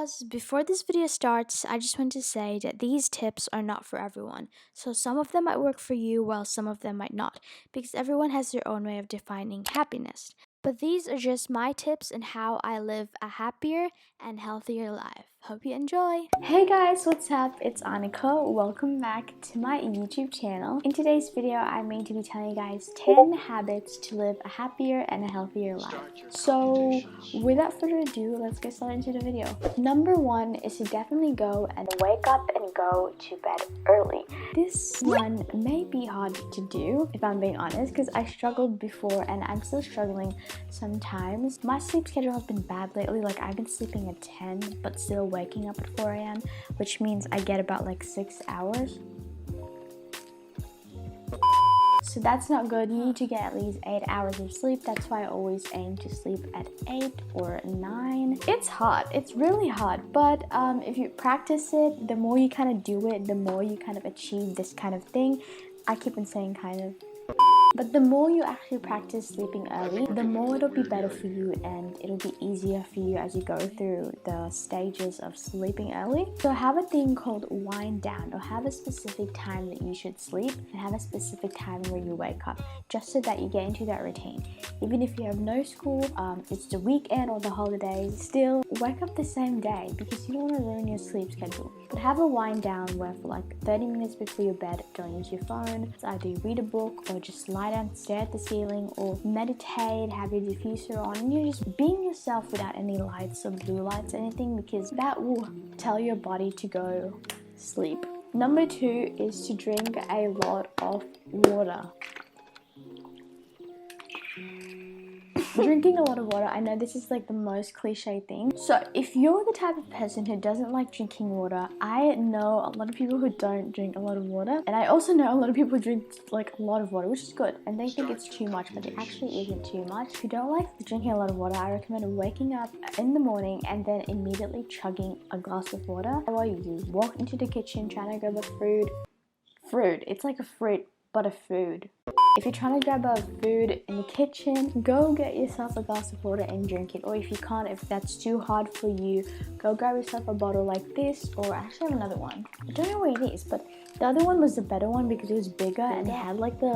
Pause. Before this video starts, I just want to say that these tips are not for everyone. So some of them might work for you while some of them might not, because everyone has their own way of defining happiness. But these are just my tips on how I live a happier and healthier life. Hope you enjoy! Hey guys, what's up? It's Anika. Welcome back to my YouTube channel. In today's video, I'm going to be telling you guys 10 habits to live a happier and a healthier life. So without further ado, let's get started into the video. Number one is to definitely go and wake up and go to bed early. This one may be hard to do, if I'm being honest, because I struggled before and I'm still struggling sometimes. My sleep schedule has been bad lately. Like, I've been sleeping at 10 but still waking up at 4 a.m, which means I get about like 6 hours. So that's not good. You need to get at least 8 hours of sleep. That's why I always aim to sleep at 8 or 9. It's hard. It's really hard. But if you practice it, the more you kind of do it, the more you kind of achieve this kind of thing. I keep on saying kind of. But the more you actually practice sleeping early, the more it'll be better for you and it'll be easier for you as you go through the stages of sleeping early. So have a thing called wind down, or have a specific time that you should sleep and have a specific time where you wake up, just so that you get into that routine. Even if you have no school, it's the weekend or the holidays, still wake up the same day because you don't want to ruin your sleep schedule. But have a wind down where for like 30 minutes before your bed, don't use your phone. It's either you read a book or just lie down, stare at the ceiling, or meditate, have your diffuser on, and you're just being yourself without any lights or blue lights or anything, because that will tell your body to go sleep. Number two is to drink a lot of water. Drinking a lot of water, I know this is like the most cliche thing. So if you're the type of person who doesn't like drinking water, I know a lot of people who don't drink a lot of water, and I also know a lot of people who drink like a lot of water, which is good, and they think it's too much, but it actually isn't too much. If you don't like drinking a lot of water, I recommend waking up in the morning and then immediately chugging a glass of water while you walk into the kitchen trying to grab a fruit. It's like a fruit, but a food. If you're trying to grab a food in the kitchen, go get yourself a glass of water and drink it. Or if you can't, if that's too hard for you, go grab yourself a bottle like this, or actually have another one. I don't know where it is, but the other one was the better one because it was bigger and it had like the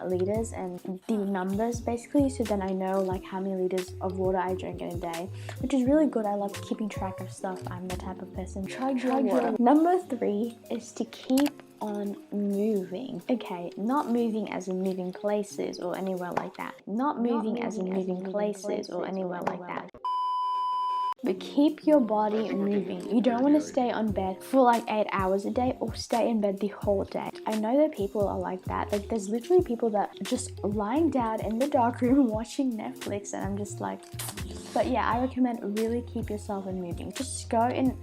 liters and the numbers basically, so then I know like how many liters of water I drink in a day, which is really good. I love keeping track of stuff. I'm the type of person. Chug your water. Number three is to keep on moving. Okay, not moving as in moving places or anywhere like that. Not moving as in moving places or anywhere like that. But keep your body moving. You don't want to stay on bed for like 8 hours a day or stay in bed the whole day. I know that people are like that. Like, there's literally people that are just lying down in the dark room watching Netflix, and I'm just like, but yeah, I recommend really keep yourself in moving. Just go in.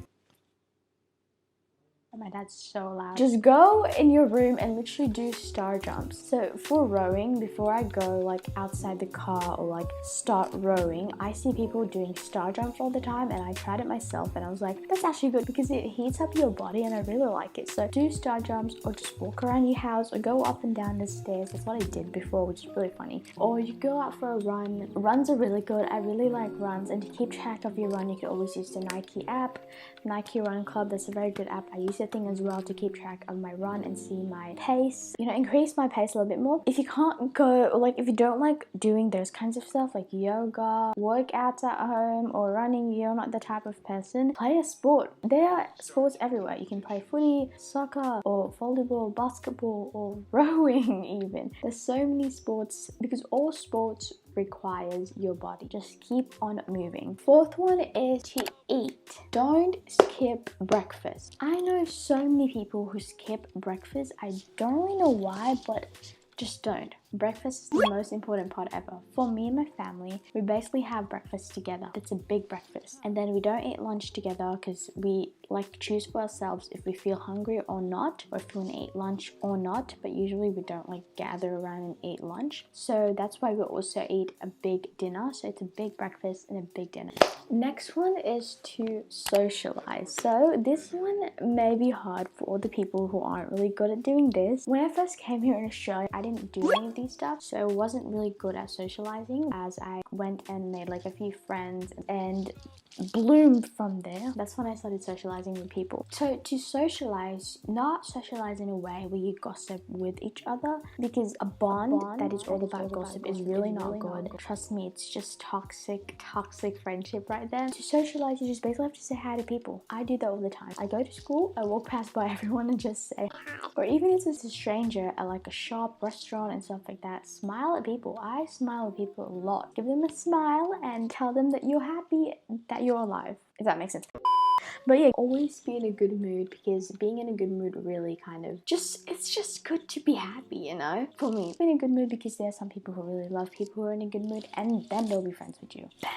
Oh, my dad's so loud. Just go in your room and literally do star jumps. So for rowing, before I go like outside the car or like start rowing, I see people doing star jumps all the time, and I tried it myself and I was like, that's actually good because it heats up your body and I really like it. So do star jumps, or just walk around your house, or go up and down the stairs. That's what I did before, which is really funny. Or you go out for a run. Runs are really good. I really like runs, and to keep track of your run, you can always use the Nike app, Nike Run Club. That's a very good app. I use it thing as well to keep track of my run and see my pace, you know, increase my pace a little bit more. If you can't go, or like if you don't like doing those kinds of stuff like yoga, workouts at home, or running, you're not the type of person, play a sport. There are sports everywhere. You can play footy, soccer, or volleyball, basketball, or rowing even. There's so many sports, because all sports requires your body. Just keep on moving. Fourth one is to eat. Don't skip breakfast. I know so many people who skip breakfast. I don't really know why, but just don't. Breakfast is the most important part ever. For me and my family, we basically have breakfast together. It's a big breakfast. And then we don't eat lunch together because we like choose for ourselves if we feel hungry or not, or if we want to eat lunch or not, but usually we don't like gather around and eat lunch. So that's why we also eat a big dinner. So it's a big breakfast and a big dinner. Next one is to socialize. So this one may be hard for all the people who aren't really good at doing this. When I first came here in Australia, I didn't do any of these stuff, so I wasn't really good at socializing, as I went and made like a few friends, and bloom from there. That's when I started socializing with people. So to socialize, not socialize in a way where you gossip with each other, because a bond that is all about gossip is really not good. Trust me, it's just toxic friendship right there. To socialize, you just basically have to say hi to people. I do that all the time. I go to school, I walk past by everyone and just say hi. Or even if it's a stranger at like a shop, restaurant and stuff like that, smile at people. I smile at people a lot. Give them a smile and tell them that you're happy that you're alive, if that makes sense. But yeah, always be in a good mood, because being in a good mood really kind of it's just good to be happy, you know? For me, be in a good mood because there are some people who really love people who are in a good mood, and then they'll be friends with you. Bam.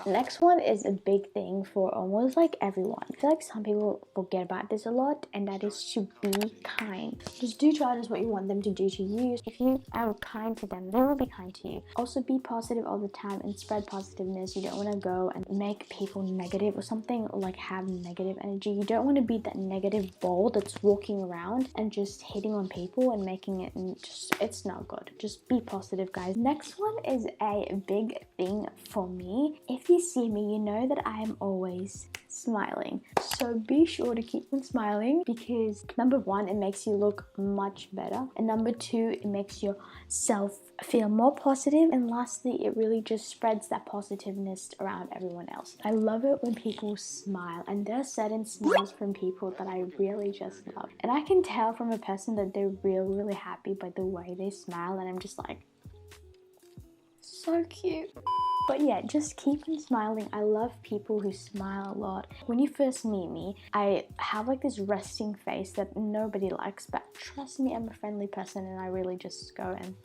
Next one is a big thing for almost like everyone. I feel like some people forget about this a lot, and that is to be kind. Just do to others what you want them to do to you. If you are kind to them, they will be kind to you. Also be positive all the time and spread positiveness. You don't want to go and make people negative or something, or like have negative energy. You don't want to be that negative ball that's walking around and just hitting on people and making it, and just, it's not good. Just be positive, guys. Next one is a big thing for me. If you see me, you know that I am always smiling. So be sure to keep on smiling, because number one, it makes you look much better, and number two, it makes yourself feel more positive, and lastly, it really just spreads that positiveness around everyone else. I love it when people smile, and there are certain smiles from people that I really just love, and I can tell from a person that they're really happy by the way they smile, and I'm just like, so cute. But yeah, just keep on smiling. I love people who smile a lot. When you first meet me, I have like this resting face that nobody likes, but trust me, I'm a friendly person, and I really just go and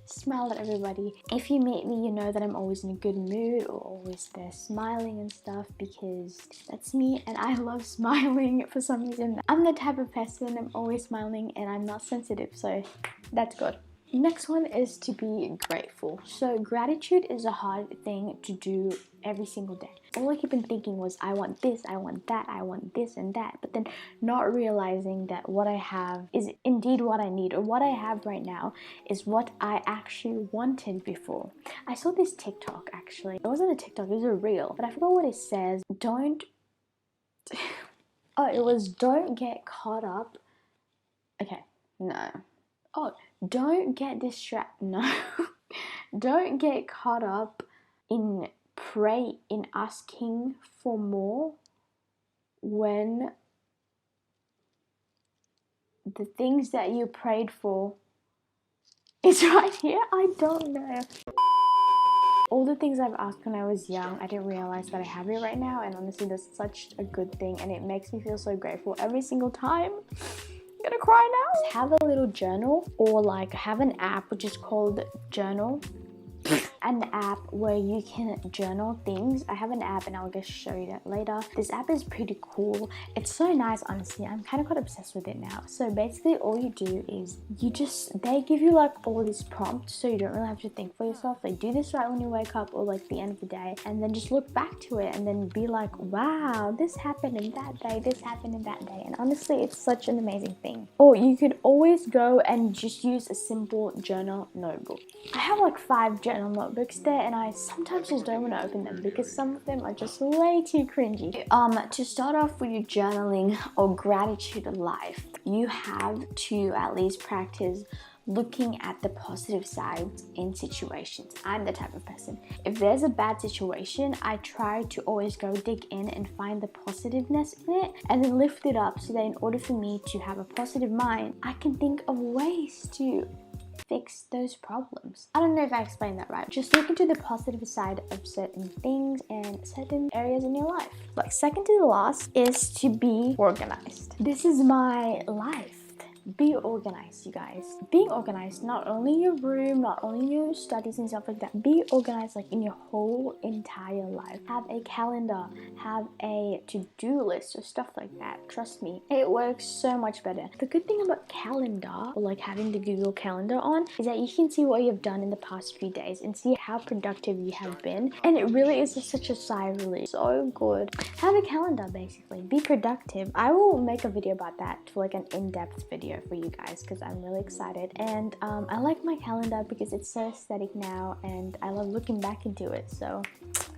smile at everybody. If you meet me, you know that I'm always in a good mood, or always there smiling and stuff, because that's me, and I love smiling for some reason. I'm the type of person, I'm always smiling, and I'm not sensitive, so that's good. Next one is to be grateful. So gratitude is a hard thing to do every single day. All I keep on thinking was, I want this, I want that, I want this and that, but then not realizing that what I have is indeed what I need, or what I have right now is what I actually wanted before. I saw this TikTok, actually. It wasn't a TikTok, it was a reel, but I forgot what it says. Don't oh, it was don't get caught up. Okay, no. Oh, don't get distracted. No. Don't get caught up in asking for more when the things that you prayed for is right here. I don't know. All the things I've asked when I was young, I didn't realize that I have it right now, and honestly, that's such a good thing, and it makes me feel so grateful every single time. I'm gonna cry now. Have a little journal, or like have an app which is called Journal. An app where you can journal things. I have an app, and I'll just show you that later. This app is pretty cool. It's so nice, honestly. I'm kind of got obsessed with it now. So basically all you do is they give you like all these prompts, so you don't really have to think for yourself. Like, do this right when you wake up, or like the end of the day, and then just look back to it and then be like, wow, this happened in that day, this happened in that day. And honestly, it's such an amazing thing. Or you could always go and just use a simple journal notebook. I have like 5 journal notebooks there, and I sometimes just don't want to open them because some of them are just way too cringy. To start off with your journaling or gratitude life, you have to at least practice looking at the positive sides in situations. I'm the type of person, if there's a bad situation, I try to always go dig in and find the positiveness in it, and then lift it up, so that in order for me to have a positive mind, I can think of ways to fix those problems. I don't know if I explained that right. Just look into the positive side of certain things and certain areas in your life. Like, second to the last is to be organized. This is my life. Be organized, you guys. Being organized, not only your room, not only your studies and stuff like that. Be organized like in your whole entire life. Have a calendar, have a to-do list or stuff like that. Trust me, it works so much better. The good thing about calendar, or like having the Google Calendar on, is that you can see what you've done in the past few days and see how productive you have been. And it really is just such a sigh of relief. So good. Have a calendar, basically. Be productive. I will make a video about that, for like an in-depth video for you guys, because I'm really excited. And I like my calendar because it's so aesthetic now, and I love looking back into it. So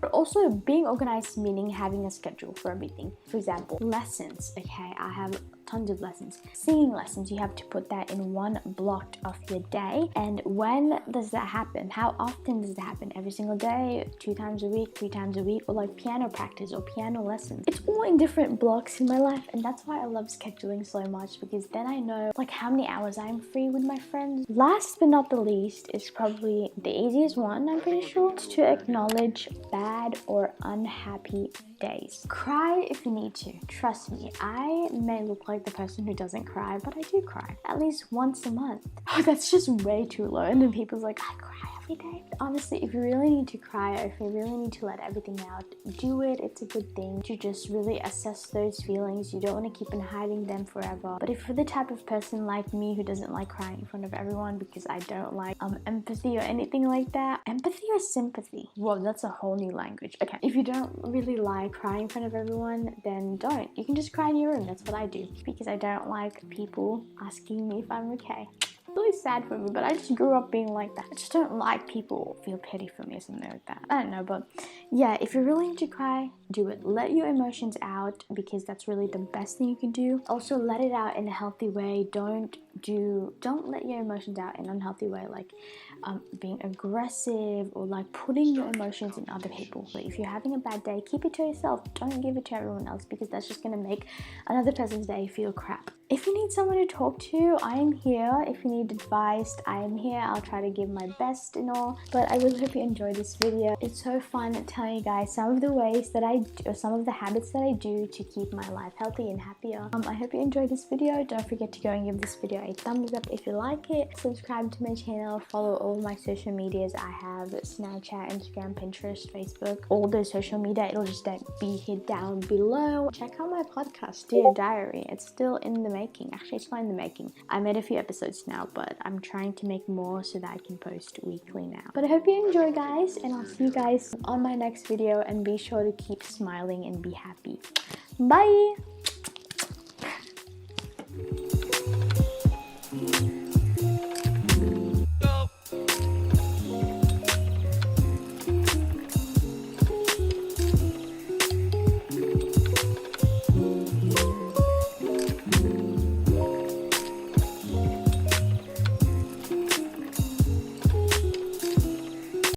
But also being organized, meaning having a schedule for everything. For example, lessons. Okay, I have tons of lessons. Singing lessons, you have to put that in one block of your day. And when does that happen? How often does that happen? Every single day, 2 times a week, 3 times a week, or like piano practice or piano lessons. It's all in different blocks in my life, and that's why I love scheduling so much, because then I know like how many hours I'm free with my friends. Last but not the least is probably the easiest one, I'm pretty sure. It's to acknowledge bad or unhappy days. Cry if you need to. Trust me, I may look like the person who doesn't cry, but I do cry at least once a month. Oh, that's just way too low. And then people's like, I cry every day. Honestly, if you really need to cry, or if you really need to let everything out, do it. It's a good thing to just really assess those feelings. You don't want to keep on hiding them forever. But if you're the type of person like me who doesn't like crying in front of everyone, because I don't like empathy or anything like that. Empathy or sympathy? Whoa, that's a whole new language. Okay, if you don't really like crying in front of everyone, then don't. You can just cry in your room. That's what I do, because I don't like people asking me if I'm okay. Really sad for me, but I just grew up being like that. I just don't like people feel pity for me or something like that. I don't know, but yeah, if you're really into cry, do it. Let your emotions out, because that's really the best thing you can do. Also, let it out in a healthy way. Don't let your emotions out in an unhealthy way, like being aggressive or like putting your emotions in other people. But if you're having a bad day, keep it to yourself. Don't give it to everyone else, because that's just gonna make another person's day feel crap. If you need someone to talk to, I am here. If you need advice, I am here. I'll try to give my best and all. But I really hope you enjoyed this video. It's so fun telling you guys some of the ways that I do, or some of the habits that I do to keep my life healthy and happier. I hope you enjoyed this video. Don't forget to go and give this video a thumbs up if you like it. Subscribe to my channel. Follow all my social medias. I have Snapchat, Instagram, Pinterest, Facebook, all those social media. It'll just be here down below. Check out my podcast, Dear Diary. It's still in the making. Actually, it's not in the making. I made a few episodes now, but I'm trying to make more so that I can post weekly now. But I hope you enjoy, guys, and I'll see you guys on my next video, and be sure to keep smiling and be happy. Bye!